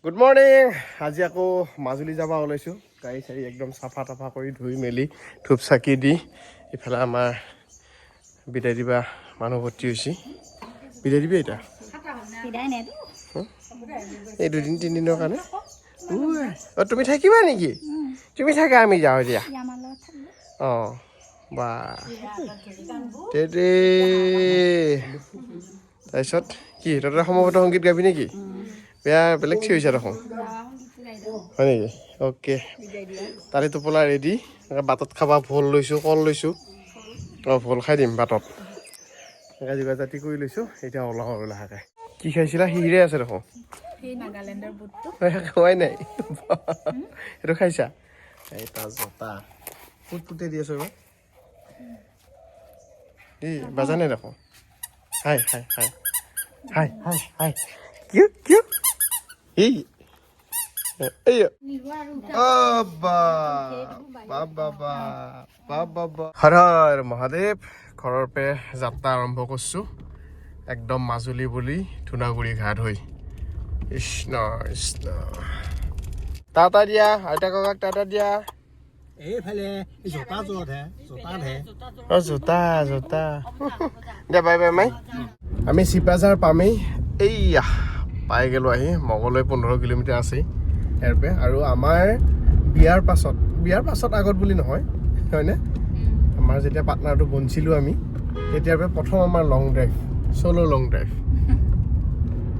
Good morning. আজি আকৌ মাজুলী যাব ওলাইছোঁ। গাড়ী চাড়ী একদম চাফা তাফা কৰি ধুই মেলি ধূপ চাকি দি ইফালে আমাৰ বিদায় দিবা মানুহ ভৰ্তি হৈছে। বিদায় দিবি এতিয়া এই দুদিন তিনিদিনৰ কাৰণে। অঁ তুমি থাকিবা নেকি? তুমি থাকা, আমি যাওঁ এতিয়া। অঁ বা তাৰপিছত কি তহঁতে সমবেত সংগীত গাবি নেকি? বেলেগ থিয় হৈছে দেখোন, হয় নেকি? অ'কে, তালি টোপোলা ৰেডি। বাটত খাবা ভোল লৈছোঁ, কল লৈছোঁ। অঁ ভোল খাই দিম বাটত। এনেকৈ যোগাৰ জাতি কৰি লৈছোঁ। এতিয়া ওলাওঁ আৰু লাহেকৈ। কি খাইছিলা? হিৰে আছে দেখোন। খোৱাই নাই সেইটো খাইছা? এটা জতা ফুটফুটে দি আছো এবাৰ দেই, বাজা নাই দেখোন। হাই হাই হাই হাই হাই হাই কিয় কিয় এই হৰ হৰ মহাদেৱ। ঘৰৰ পৰা যাত্ৰা আৰম্ভ কৰিছোঁ একদম মাজুলী বুলি ধূনাগুৰি ঘাট হৈ। কৃষ্ণ কৃষ্ণ। টাটা দিয়া আইতা ককাক, টাটা দিয়া। এইফালে জোতা জোৰতহে জোতা জোতা দে বাই বাই মাই। আমি চিপাঝাৰ পামেই। এইয়া পাই গ'লোঁ আহি। মগলৈ 15 কিলোমিটাৰ আছেই ইয়াৰ পৰা। আৰু আমাৰ বিয়াৰ পাছত আগত বুলি নহয়, হয়নে? আমাৰ যেতিয়া পাৰ্টনাৰটো বনিছিলোঁ আমি, তেতিয়াৰ পৰা প্ৰথম আমাৰ লং ড্ৰাইভ, চ'ল' লং ড্ৰাইভ।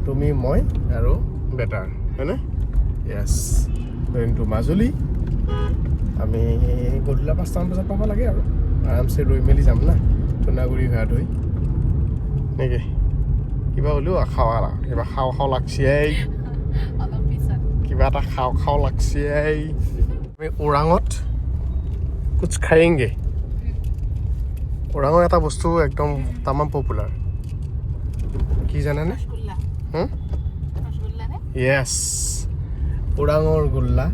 তুমি মই আৰু বেটাৰ, হয়নে? য়েছ, গ'য়িং টু মাজুলী। আমি গধূলা 5টামান বজাত পাব লাগে আৰু আৰামছে ৰৈ মেলি যাম না ধূনাগুৰি ঘাট হৈ নেকি? কিবা হ'লেও কিবা খাওঁ লাগছি। কিবা এটা খাওঁ লাগছি। আমি ওৰাঙত কুছ খায়েংগে। ওৰাঙৰ এটা বস্তু একদম তামাম পপুলাৰ, কি জানানে? য়েছ, ওৰাঙৰ গোল্লা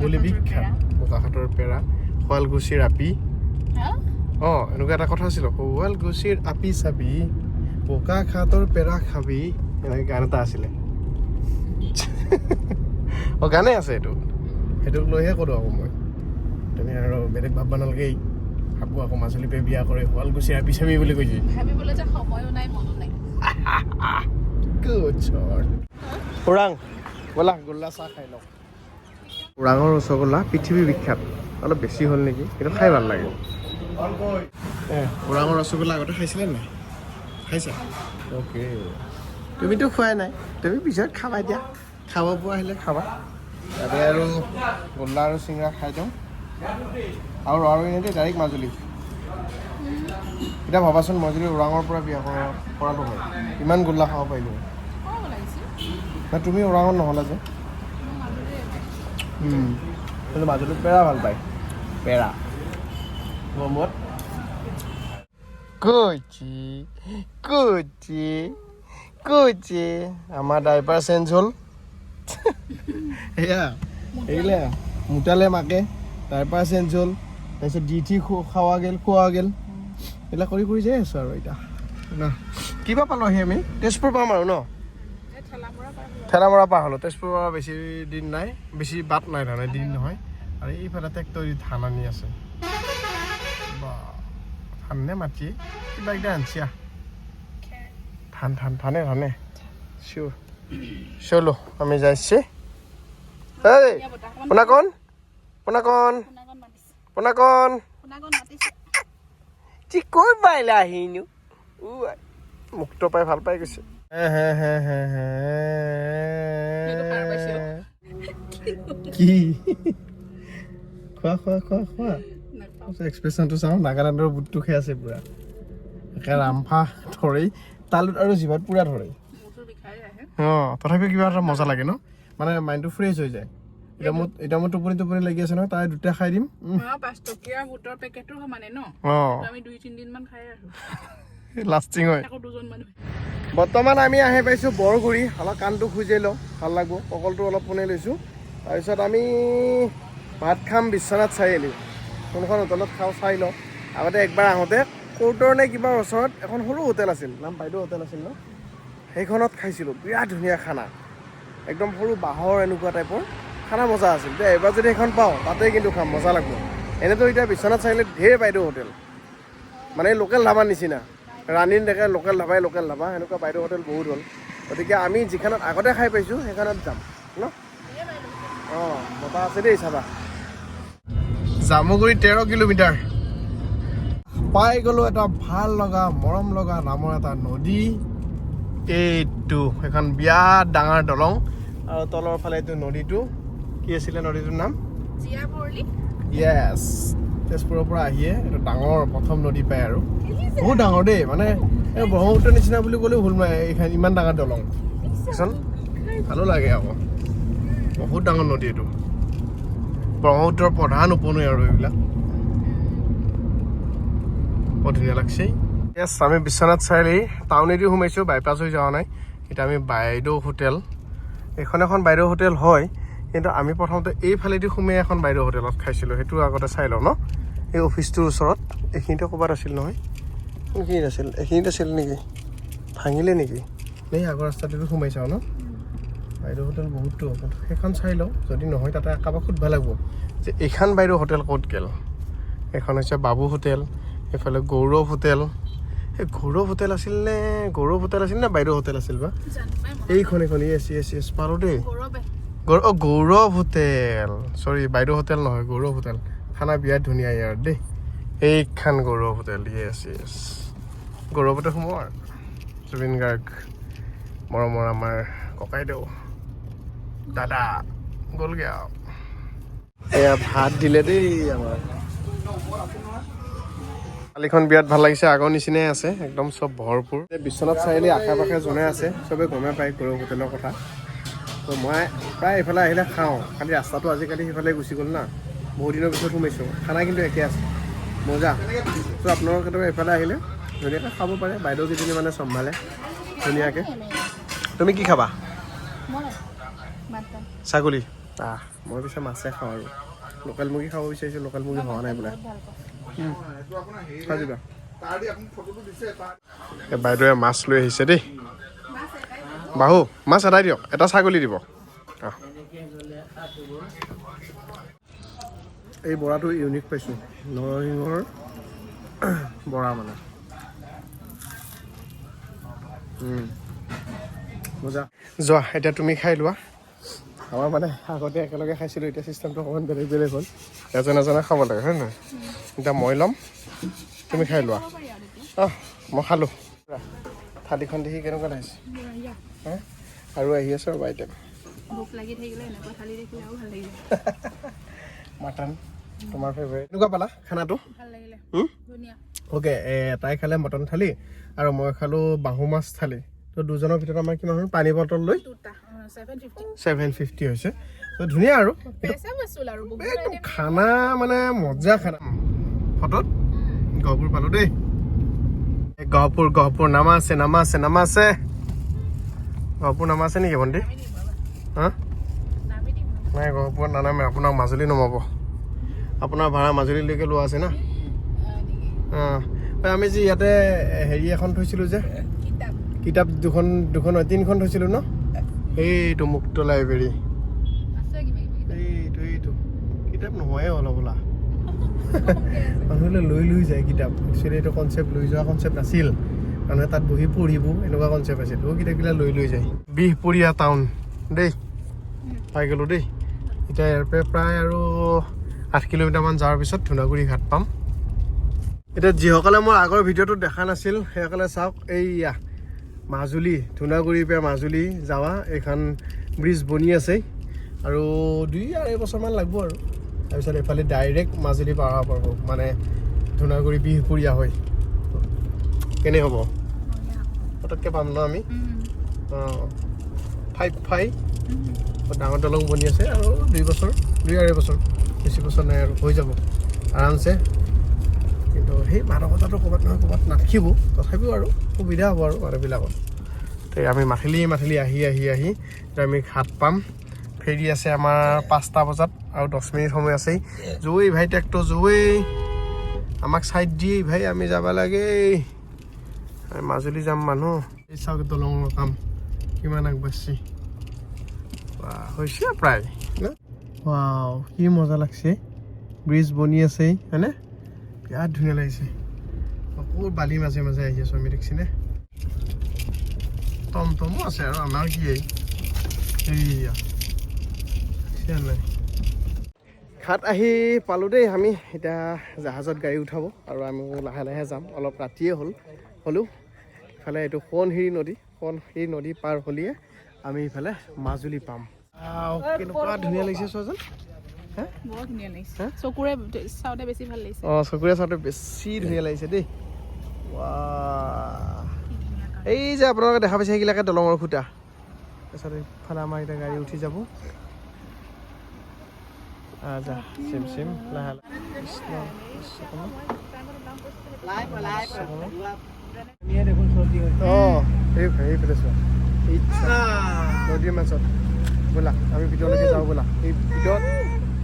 বুলি বিখ্যাত। বোকাখাটৰ পেৰা, শুৱালকুছিৰ আপি। অঁ এনেকুৱা এটা কথা আছিল, শুৱালকুছিৰ আপি চাবি, বোকাখাটৰ পেৰা খাবি, এনেকৈ গান এটা আছিলে। অঁ গানেই আছে এইটো, সেইটোক লৈহে ক'লোঁ আকৌ মই। তুমি আৰু বেলেগ ভাববা নালাগে। ভাবোঁ আকৌ মাজুলী পে বিয়া কৰে শুৱালকুছিৰ আপি চাবি বুলি কৈছে। ওৰাং ব'লা গোল্লা চাহ খাই লওঁ। ওৰাঙৰ ৰসগোল্লা পৃথিৱী বিখ্যাত। অলপ বেছি হ'ল নেকি, কিন্তু খাই ভাল লাগে। ওৰাঙৰ ৰসগোল্লা আগতে খাইছিলে নাই? খাইছা? অ'কে, তুমিতো খোৱাই নাই, তুমি পিছত খাবা। এতিয়া খাব পোৱা আহিলে খাবা। তাতে আৰু গোল্লা আৰু চিঙৰা খাই দিওঁ আৰু এনেই ডাইৰেক্ট মাজুলী। এতিয়া ভাবাচোন, মই যদি ওৰাঙৰ পৰা বিয়া কৰালো হয়, ইমান গোল্লা খাব পাৰিলোঁ হয়। তুমি ওৰাঙত নহ'লা যে। কিন্তু মাজুলীত পেৰা ভাল পায়, পেৰা মমত কুচি আমাৰ ডাইপাৰ চেঞ্জ হ'ল। এয়া এইগিলা মোটালে মাকে ডাইপাৰ চেঞ্জ হ'ল, তাৰপিছত ডিটি খোৱা গ'ল, এইবিলাক কৰি যাই আছোঁ আৰু এতিয়া ন। কিবা পালোঁহি আমি? তেজপুৰ পাম আৰু ন? ঠেলামৰা পাৰ হ'লোঁ। তেজপুৰৰ পৰা বেছি দিন নাই, বেছি বাট নাই, তাৰমানে দিন নহয়। আৰু এইফালে ট্ৰেক্টৰ ধান আনি আছে। ধান নে মাটি কিবা একটা আনছি। ধানে চিয়'ৰ চলো আমি যাইছি। এই পোনাকণ কি কৈ পাৰিলে আহিনো? মুক্ত পাই ভাল পাই গৈছে। কি খোৱা এক্সপ্ৰেশ্যনটো চাওঁ। নাগালেণ্ডৰ বুটটো খাই আছে পুৰা, একে ৰামফা ধৰে তালুত আৰু জিভাত পুৰা ধৰে। অঁ তথাপিও কিবা এটা মজা লাগে ন, মানে মাইণ্ডটো ফ্ৰেছ হৈ যায়। এতিয়া মোৰ টোপনি লাগি আছে নহয়, তাই দুটা খাই দিম। 5 টকীয়া বুটৰ পেকেটটো সমানে ন? আমি 2-3 দিনমান খাই আছো, লাষ্টিং হয়। আকৌ 2জন মানুহ। বৰ্তমান আমি আহি পাইছোঁ বৰগুৰি। অলপ কাণটো খুজাই লওঁ, ভাল লাগিব। কঁকলটো অলপ পোনাই লৈছোঁ। তাৰপিছত আমি ভাত খাম বিশ্বনাথ চাৰিআলি। কোনখন হোটেলত খাওঁ চাই লওঁ। আগতে একবাৰ আহোঁতে কৌটৰ নে কিবাৰ ওচৰত এখন সৰু হোটেল আছিল, নাম বাইদেউ হোটেল আছিল ন, সেইখনত খাইছিলোঁ। বিৰাট ধুনীয়া খানা, একদম সৰু বাঁহৰ এনেকুৱা টাইপৰ খানা মজা আছিল দেই। এবাৰ যদি এখন পাওঁ তাতে কিন্তু খাম, মজা লাগিব। এনেতো এতিয়া বিশ্বনাথ চাৰিআলিত ঢেৰ বাইদেউ হোটেল, মানে লোকেল ধাবাৰ নিচিনা ৰাণীত দেখে লোকেল ধাবা সেনেকুৱা বাইদেউ হোটেল বহুত হ'ল। গতিকে আমি যিখনত আগতে খাই পাইছোঁ সেইখনত যাম ন। অঁ মজা আছে দেই চাবা। জামুগুৰি 13 কিলোমিটাৰ পাই গ'লো এটা ভাল লগা মৰম লগা নামৰ এটা নদী। এইটো এখন বিৰাট ডাঙৰ দলং আৰু তলৰ ফালে এইটো নদীটো কি আছিলে নদীটোৰ নাম? য়েছ, তেজপুৰৰ পৰা আহিয়ে এইটো ডাঙৰ প্ৰথম নদী পায় আৰু বহুত ডাঙৰ দেই, মানে এই ব্ৰহ্মপুত্ৰৰ নিচিনা বুলি ক'লেও ভুল নহয়। এইখন ইমান ডাঙৰ দলং এইখন ভালো লাগে আকৌ, বহুত ডাঙৰ নদী এইটো, ব্ৰহ্মপুত্ৰৰ প্ৰধান উপনৈ আৰু এইবিলাক বৰ ধুনীয়া লাগছে। য়েছ, আমি বিশ্বনাথ চাৰিআলি টাউনেদি সোমাইছোঁ, বাইপাছ হৈ যোৱা নাই। এতিয়া আমি বাইদেউ হোটেল, এইখন এখন বাইদেউ হোটেল হয়, কিন্তু আমি প্ৰথমতে এইফালেদি সোমাই এখন বাইদেউ হোটেলত খাইছিলোঁ। সেইটো আগতে চাই লওঁ ন। এই অফিচটোৰ ওচৰত এইখিনিতে ক'ৰবাত আছিল নহয়, কোনখিনিত আছিল? এইখিনিত আছিল নেকি? ভাঙিলে নেকি? এই আগৰ ৰাস্তাটোতো সোমাই চাওঁ ন। বাইদেউ হোটেল বহুতটো, কিন্তু সেইখন চাই লওঁ, যদি নহয় তাতে কাৰোবাক সুধিব লাগিব যে এইখন বাইদেউ হোটেল ক'ত গ'ল। এখন হৈছে বাবু হোটেল, এইফালে গৌৰৱ হোটেল। এই গৌৰৱ হোটেল আছিল নে বাইদেউ হোটেল আছিল বা? এইখন য়েছ পালোঁ দেই। গৌৰৱ হোটেল, চৰি বাইদেউ হোটেল নহয়, গৌৰৱ হোটেল। খানা বিৰাট ধুনীয়া ইয়াৰ দেই। এইখন গৌৰৱ হোটেল, য়েছ গৌৰৱতে সোমোৱা আৰু জুবিন গাৰ্গ মৰমৰ আমাৰ ককাইদেউ দাদা গ'লগৈ আৰু। এয়া ভাত দিলে দেই আমাৰ। কালিখন বিৰাট ভাল লাগিছে, আগৰ নিচিনাই আছে একদম চব ভৰপূৰ। বিশ্বনাথ চাৰিআলি আশে পাশে যোনে আছে চবেই গমেই পায় গৌৰৱ হোটেলৰ কথা। তো মই প্ৰায় এইফালে আহিলে খাওঁ, খালি ৰাস্তাটো আজিকালি সেইফালে গুচি গ'ল না, বহুত দিনৰ পিছত সোমাইছোঁ। খানা কিন্তু একে আছে, মজা। তো আপোনালোকে কেতিয়াবা এইফালে আহিলে ধুনীয়াকৈ খাব পাৰে, বাইদেউ কেইজনী মানে চম্ভালে ধুনীয়াকৈ। তুমি কি খাবা? ছাগলী? মই পিছে মাছে খাওঁ আৰু লোকেল মুৰ্গী খাব বিচাৰিছোঁ, লোকেল মুৰ্গী হোৱা নাই বোলে। বাইদেৱে মাছ লৈ আহিছে দেই, বাহু মাছ এটাই দিয়ক, এটা ছাগলী দিব। এই বৰাটো ইউনিক পাইছোঁ, নৰসিংহৰ বৰা মানে মজা। যোৱা এতিয়া তুমি খাই লোৱা। আমাৰ মানে আগতে একেলগে খাইছিলোঁ, এতিয়া চিষ্টেমটো অকণমান বেলেগ হ'ল, এজনে খাব লাগে হয় নহয়। এতিয়া মই ল'ম, তুমি খাই লোৱা। মই খালোঁ। থালিখন দেখি কেনেকুৱা লাগিছে? আৰু আহি আছে ৰ'বা আইটেম। মাটন তোমাৰ ফেভাৰিট। কেনেকুৱা পালা খানাটো? অ'কে, তাই খালে মটন থালি আৰু মই খালোঁ বাহু মাছ থালি। তো দুজনৰ ভিতৰত আমাৰ কিমান হ'ল? পানী বটল লৈ 750 হৈছে। তো ধুনীয়া আৰু একদম খানা মানে মজা খানা। ফটোত গহপুৰ পালোঁ দেই, গহপুৰ নামা আছে গহপুৰ নামা আছে নেকি ভণ্টি? নাই গহপুৰত নানামে, আপোনাক মাজুলী নমাব। আপোনাৰ ভাড়া মাজুলীলৈকে লোৱা আছে না। আমি যে ইয়াতে হেৰি এখন থৈছিলোঁ যে কিতাপ তিনিখন থৈছিলোঁ ন, এইটো মুক্ত লাইব্ৰেৰী। এইটো কিতাপ নোহোৱাই হ'ল বোলা, মানুহে লৈ যায় কিতাপ। একচুৱেলি এইটো কনচেপ্ট লৈ যোৱা কনচেপ্ট নাছিল, মানুহে তাত বহি পঢ়িব এনেকুৱা কনচেপ্ট আছিল। কিতাপবিলাক লৈ যায়। বিহপুৰীয়া টাউন দেই, পাই গ'লোঁ দেই। এতিয়া ইয়াৰ পৰা প্ৰায় আৰু 8 কিলোমিটাৰমান যোৱাৰ পিছত ধুনাগুৰি ঘাট পাম। এতিয়া যিসকলে মোৰ আগৰ ভিডিঅ'টো দেখা নাছিল সেইসকলে চাওক, এইয়া মাজুলী, ধুনাগুৰিৰ পৰা মাজুলী যাৱা এইখন ব্ৰিজ বনি আছে আৰু 2-2.5 বছৰমান লাগিব আৰু তাৰপিছত এইফালে ডাইৰেক্ট মাজুলী পাৰ হ'ব পাৰিব, মানে ধুনাগুৰি বিহপুৰীয়া হৈ। কেনে হ'ব? পটককৈ পাম ন আমি? 5 ডাঙৰ দলং বনি আছে আৰু 2-2.5 বছৰ, বেছি বছৰ নাই আৰু হৈ যাব আৰামছে। কিন্তু সেই মাদকতাটো ক'ৰবাত নহয় ক'ৰবাত নাথাকিব, তথাপিও আৰু সুবিধা হ'ব আৰু মানুহবিলাকৰ। তো আমি মাথিলি আহি এতিয়া আমি ঘাট পাম। ফেৰি আছে আমাৰ 5টা বজাত আৰু 10 মিনিট সময় আছেই। জৈ ভাই ট্ৰেক্টৰ জৈ, আমাক চাইড দিয়ে ভাই, আমি যাব লাগে। মাজুলী যাম মানুহ। এই চাওক দলঙৰ কাম কিমান আগবাঢ়িছে, হৈছে প্ৰায় ৱাও কি মজা লাগছে ব্ৰিজ বনি আছে হয়নে বিৰাট ধুনীয়া লাগিছে আকৌ বালি মাজে মাজে আহি আছো আমি দেখিছেনে টমটমো আছে আৰু আমাৰ কি এইয়া নাই ঘাট আহি পালোঁ দেই আমি এতিয়া জাহাজত গাড়ী উঠাব আৰু আমি লাহে লাহে যাম অলপ ৰাতিয়ে হ'লেও ইফালে এইটো সোৱণশিৰি নদী পাৰ হ'লিয়ে আমি ইফালে মাজুলী পাম কেনেকুৱা ধুনীয়া লাগিছে চোৱাচোন বৰ ধুনীয়া লাগিছে চকুৰে চাওঁতে বেছি ভাল লাগিছে চকুৰে চাওঁতে বেছি ধুনীয়া লাগিছে দেই এই যে আপোনালোকে দেখা পাইছে সেইগিলাকে দলঙৰ খুঁটা তাৰপিছত ইফালে আমাৰ এতিয়া গাড়ী উঠি যাব আজা চিম লাহে নদীৰ মাজত ব'লা আমি ভিতৰলৈকে যাওঁ ব'লা এই ভিতৰত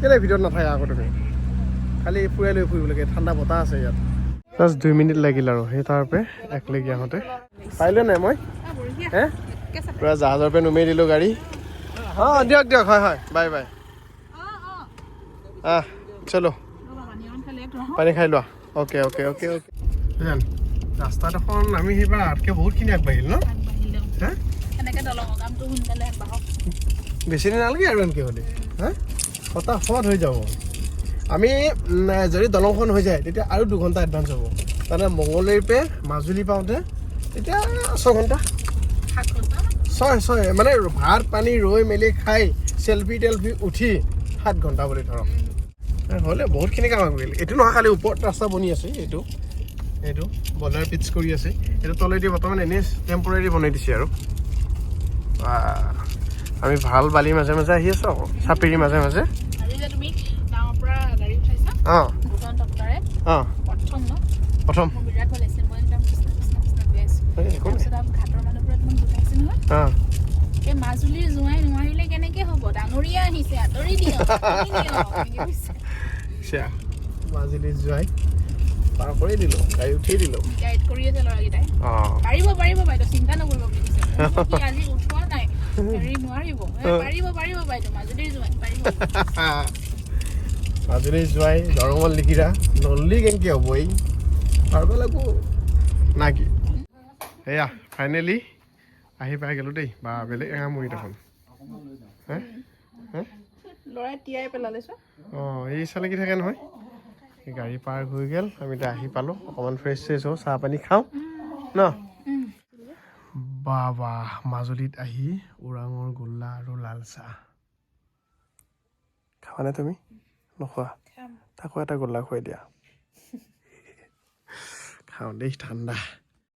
কেলৈ ভিতৰত নাথাকে আকৌ তুমি খালি ফুৰাই লৈ ফুৰিব লাগে ঠাণ্ডা বতাহ আছে ইয়াত জাষ্ট 2 মিনিট লাগিল আৰু সেই তাৰ পৰা একলেগি আহোঁতে পাৰিলে নাই মই পুৰা জাহাজৰ পৰা নুমাই দিলোঁ গাড়ী দিয়ক হয় বাই চলো পানী খাই লোৱা অ'কে ৰাস্তাডোখন আমি সেইবাৰ আটকৈ বহুতখিনি আগবাঢ়িল ন বেছি দিন নালাগে আৰু এনেকৈ হ'লে ফটাফট হৈ যাব আমি যদি দলংখন হৈ যায় তেতিয়া আৰু 2 ঘণ্টা এডভান্স হ'ব তাৰমানে মঙলদৈৰ পৰা মাজুলী পাওঁতে তেতিয়া 6 ঘণ্টা 6 মানে ভাত পানী ৰৈ মেলি খাই চেল্ফি উঠি 7 ঘণ্টা বুলি ধৰক হ'লে বহুতখিনি কাম আগবাঢ়িল এইটো নহয় খালি ওপৰত ৰাস্তা বনি আছে এইটো বলাৰ পিটছ কৰি আছে এইটো তলেদি বৰ্তমান এনেই টেম্পৰাৰী বনাই দিছে আৰু আমি ভাল বালি মাজে মাজে আহি আছো আকৌ চাপেৰি মাজে মাজে প্ৰথম মাজুলীৰ জোঁৱাই নোৱাৰিলে কেনেকে হ'ব ডাঙৰীয়া আহিছে আঁতৰি দিয়ক মাজুলীৰ জোঁৱাই পাৰ কৰি দিলোঁ গাড়ী উঠি দিলোঁ গাইড কৰি আছে ল'ৰাকেইটাই পাৰিব বাইদেউ চিন্তা নকৰিব আজি উঠোৱা নাই হেৰি নোৱাৰিব পাৰিব বাইদেউ মাজুলীৰ জোঁৱাই পাৰিব মাজুলীৰ জোঁৱাই দৰঙত লিখিৰা নল্লি কেনেকৈ হ'ব এই পাৰিব লাগিব না কি সেয়া ফাইনেলি আহি পাই গ'লোঁ দেই বা বেলেগ এঙামুৰি দেখোন ল'ৰাই তিয়াই পেলালে এই চালেকি থাকে নহয় গাড়ী পাৰ হৈ গ'ল আমি এতিয়া আহি পালোঁ অকণমান ফ্ৰেছ হওঁ চাহ পানী খাওঁ ন বাহ মাজুলীত আহি ওৰাঙৰ গোল্লা আৰু লাল চাহ খাবানে তুমি নোখোৱা তাকো এটা গোল্লা খুৱাই দিয়া খাওঁ দেই ঠাণ্ডা